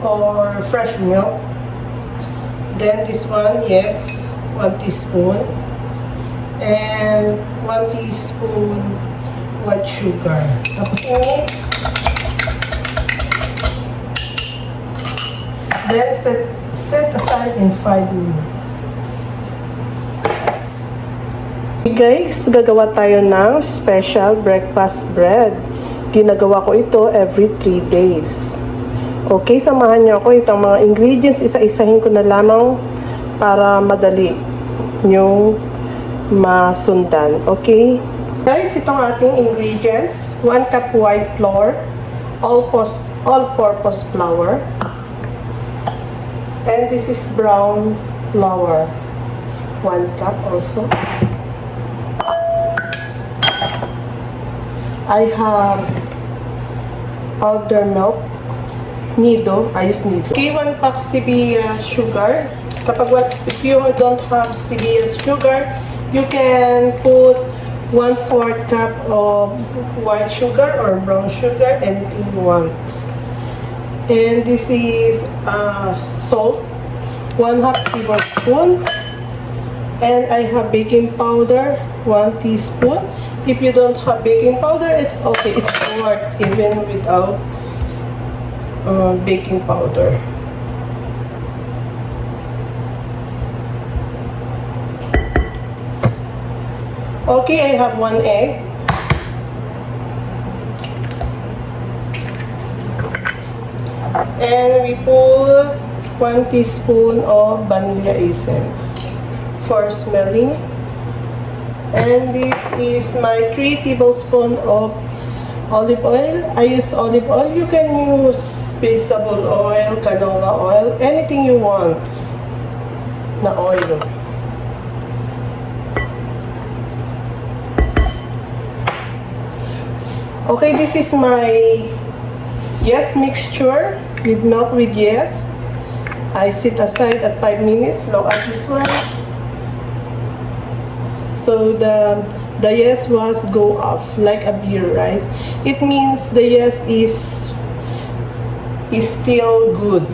or fresh milk. Then this one, yes, 1 teaspoon. And 1 teaspoon white sugar. Tapos i-mix. Then set aside in 5 minutes. Okay guys, gagawa tayo ng special breakfast bread. Ginagawa ko ito every 3 days. Okay, samahan niyo ako. Itong mga ingredients, isa-isahin ko na lamang para madali yung masundan. Okay? Guys, itong ating ingredients. 1 cup white flour, all-purpose flour. And this is brown flour. 1 cup also. I have powder milk. Nido, I use Nido. Okay, 1 cup stevia sugar. If you don't have stevia sugar, you can put 1/4 cup of white sugar or brown sugar, anything you want. And this is salt, 1/2 tablespoon. And I have baking powder, 1 teaspoon. If you don't have baking powder, it's okay. It's worth even without baking powder. Okay, I have 1 egg. And we put 1 teaspoon of vanilla essence for smelling. And this is my 3 tablespoons of olive oil. I use olive oil. You can use vegetable oil, canola oil, anything you want na oil. Okay, this is my yeast mixture with milk with yeast. I set aside at 5 minutes, low at this one. So the yeast was go off like a beer, right? It means the yeast is still good.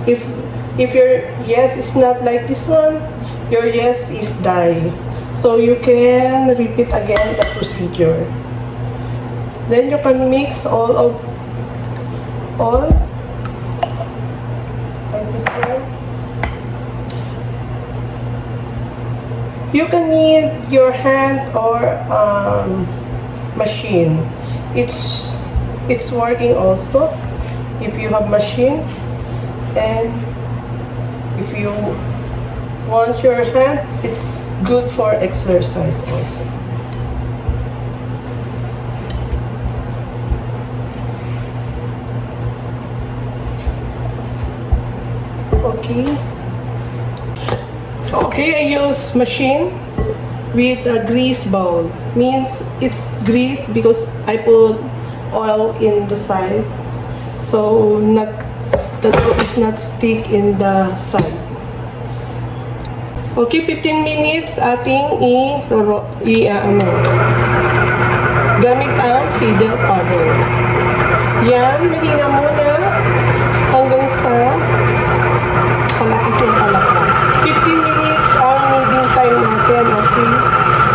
If your yeast is not like this one, your yeast is die. So you can repeat again the procedure. Then you can mix all like this one. You can need your hand or machine. It's working also if you have machine, and if you want your hand, it's good for exercise also. Okay, I use machine with a grease bowl. Means it's grease because I put oil in the side, so the dough is not stick in the side. Okay, 15 minutes ating gamit ang fiddle paddle. Yan, mahinga muna hanggang sa palakas ng palakas. 15 minutes ang kneading time natin, okay?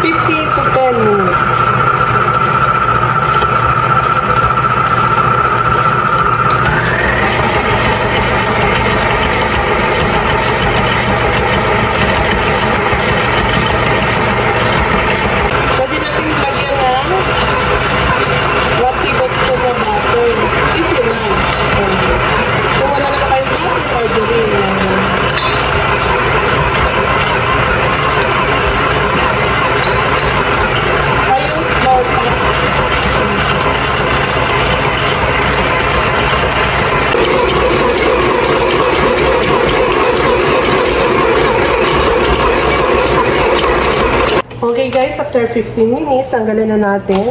15 to 10 minutes. Pwede natin lagyan ng 1 tablespoon na butter if you like. Kung wala na kayo butter, order rin. Okay guys, after 15 minutes, tanggalin na natin.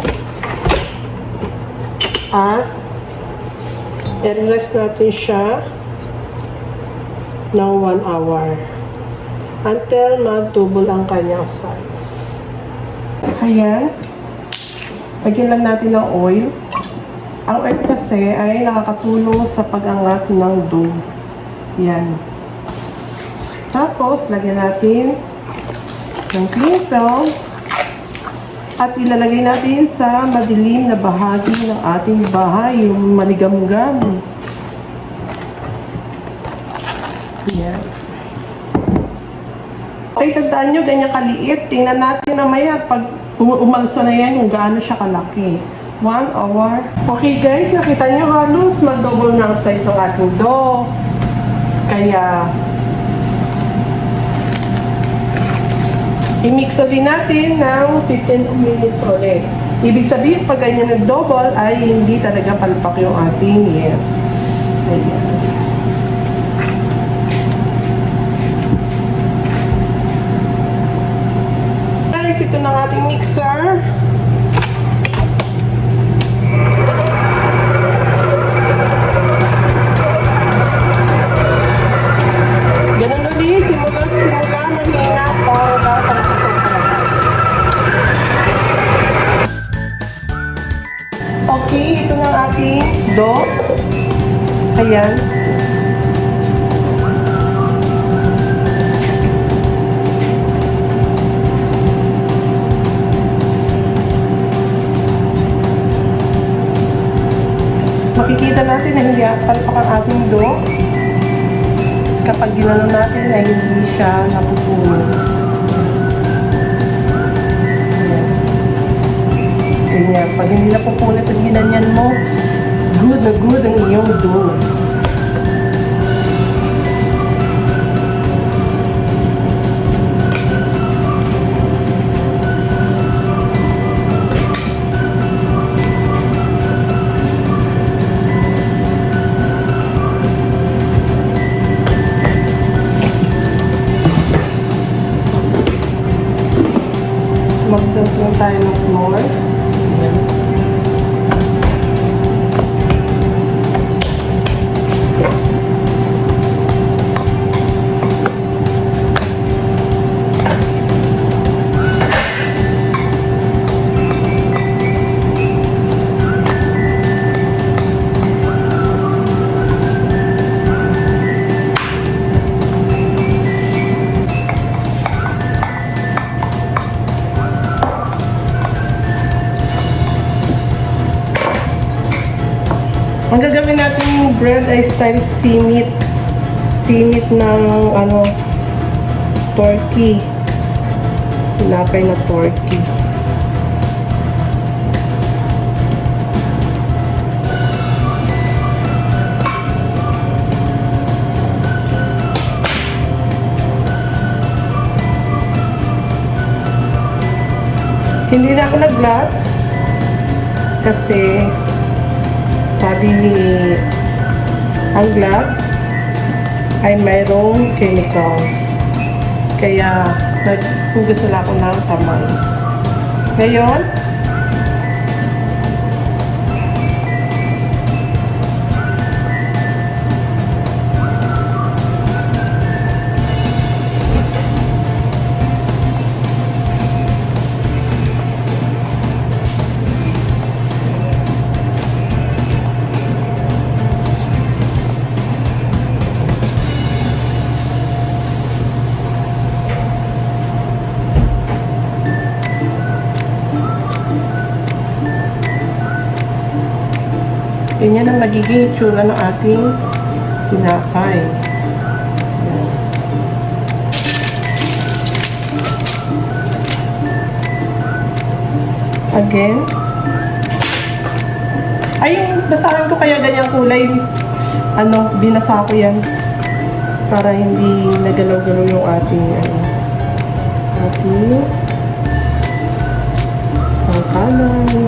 At i-rest natin siya ng 1 hour until mag-double ang kanyang size. Ayan. Lagyan lang natin ng oil. Ang oil kasi ay nakakatulong sa pag-angat ng dough. Yan. Tapos, lagyan natin ng cling film at ilalagay natin sa madilim na bahagi ng ating bahay, yung maligam-gam. Yan. Okay, tandaan nyo, ganyan kaliit. Tingnan natin mamaya pag umalsa na yan, kung gaano siya kalaki. 1 hour. Okay guys, nakita nyo halos mag-double na ang size ng ating dough. Kaya, i-mix ulit natin ng 15 minutes ulit. Ibig sabihin, pag ganyan nag-double, ay hindi talaga palpak yung ating yes. Ayan. Guys, ito na ang ating mixer. Ganun ulit, simula mahina para okay, ito na ang ating dough. Ayan. Makikita natin na hindi palpak ang ating dough. Kapag ginano natin ay hindi siya napupuno. Ganyan. Pag hindi napupuno at ginanyan mo, good na good ang iyong dough. Magdas lang tayo ng flour. Ayan. Ang gagawin natin bread ay style simit. Simit ng turkey. Tinapay na turkey. Hindi na ako nag-gloves kasi sabi ni ang gloves ay mayroong chemicals. Kaya naghugas na ako ng kamay. Ngayon, ganyan ang magiging itsura ng ating tinapay. Again. Ay, yung basahan ko kaya ganyang kulay. Binasa ko yan. Para hindi nagalaw-galaw yung ating sangkalan.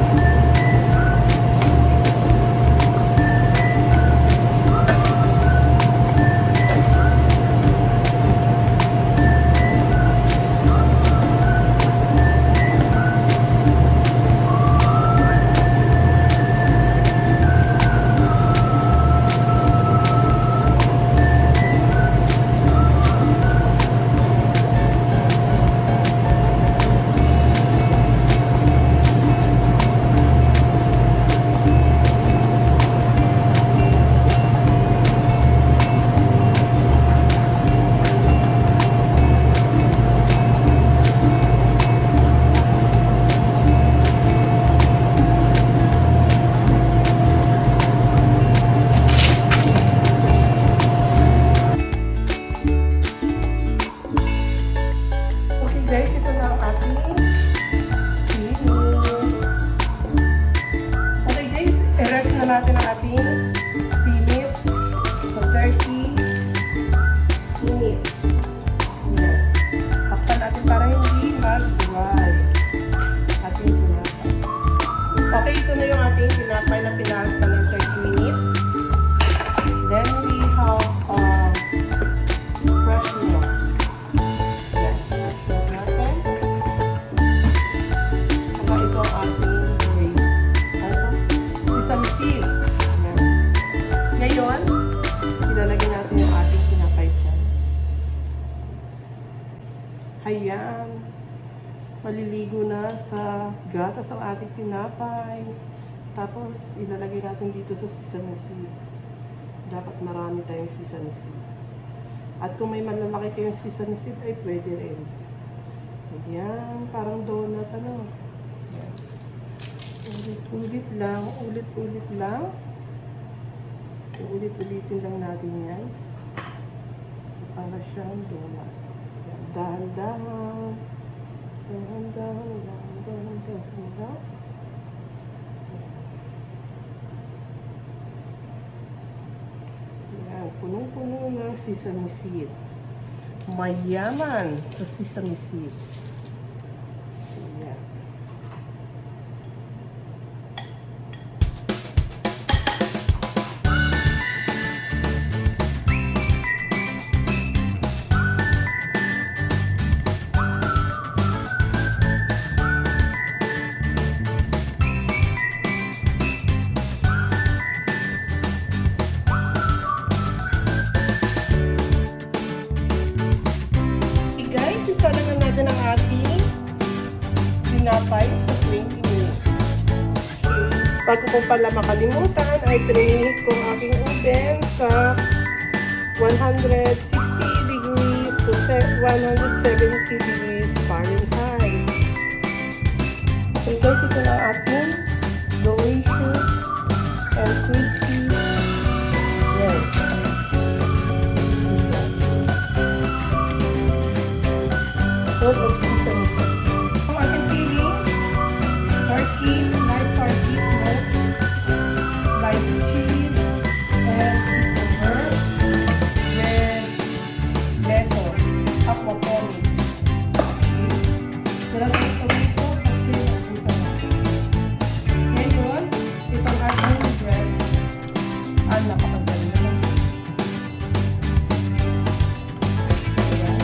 Ayan. Maliligo na sa gatas ang ating tinapay. Tapos, ilalagay natin dito sa sesame seed. Dapat marami tayong sesame seed. At kung may malalaki kayong sesame seed, ay pwede rin. Ayan, parang donut, ano. Ayan. Ulit-ulit lang, ulit-ulit lang. Ulit-ulitin lang natin yan. Para siyang donut. Ayan, dahan-dahan. Dahan-dahan lang. Ayan, punong-puno ng sesame seed. Mayaman sa sesame seed. Ayan. Tinapay sa 20 minutes. Bago ko pala makalimutan, ay preheat ko ang aking oven sa 160 degrees to 170 degrees Fahrenheit. So guys, ito na ating delicious and crispy. Yan. Full of sesame seed. Sliced turkey, smoked, sliced cheese, and cucumber, red lettuce, aquaponics. Wala tayong tomato kasi ang sarap. Ngayon, itong ating bread, napakagaling naman. Ayan.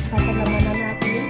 Papalaman na natin.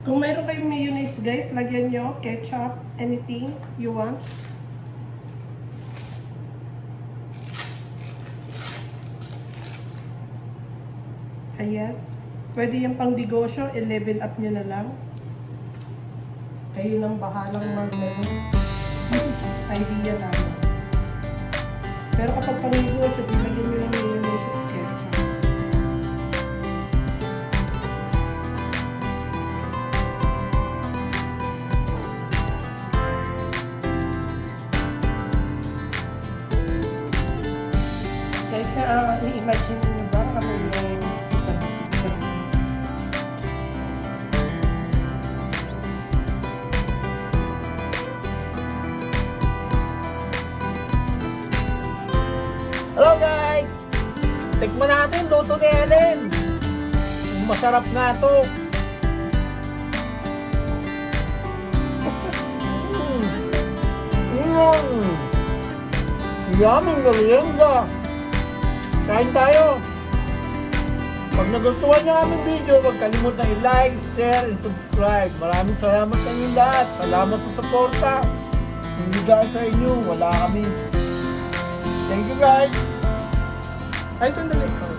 Kung mayroon kayong mayonnaise guys, lagyan nyo ketchup, anything you want. Ayan. Pwede yung pang negosyo, i-level up nyo na lang. Kayo nang bahalang idea namin. Pero kapag pang negosyo, lagyan nyo ng mayonnaise at ketchup. Ini-imagine niyo ba kami yung Hello guys! Tikman natin luto ni Ellen. Masarap nga to. Yummy merienda. Kain tayo. Pag nagustuhan niyo aming video, huwag kalimutan i-like, share, and subscribe. Maraming salamat sa inyo lahat. Salamat sa suporta. Hindi dahil sa inyo, wala kami. Thank you guys. Ay, sandali.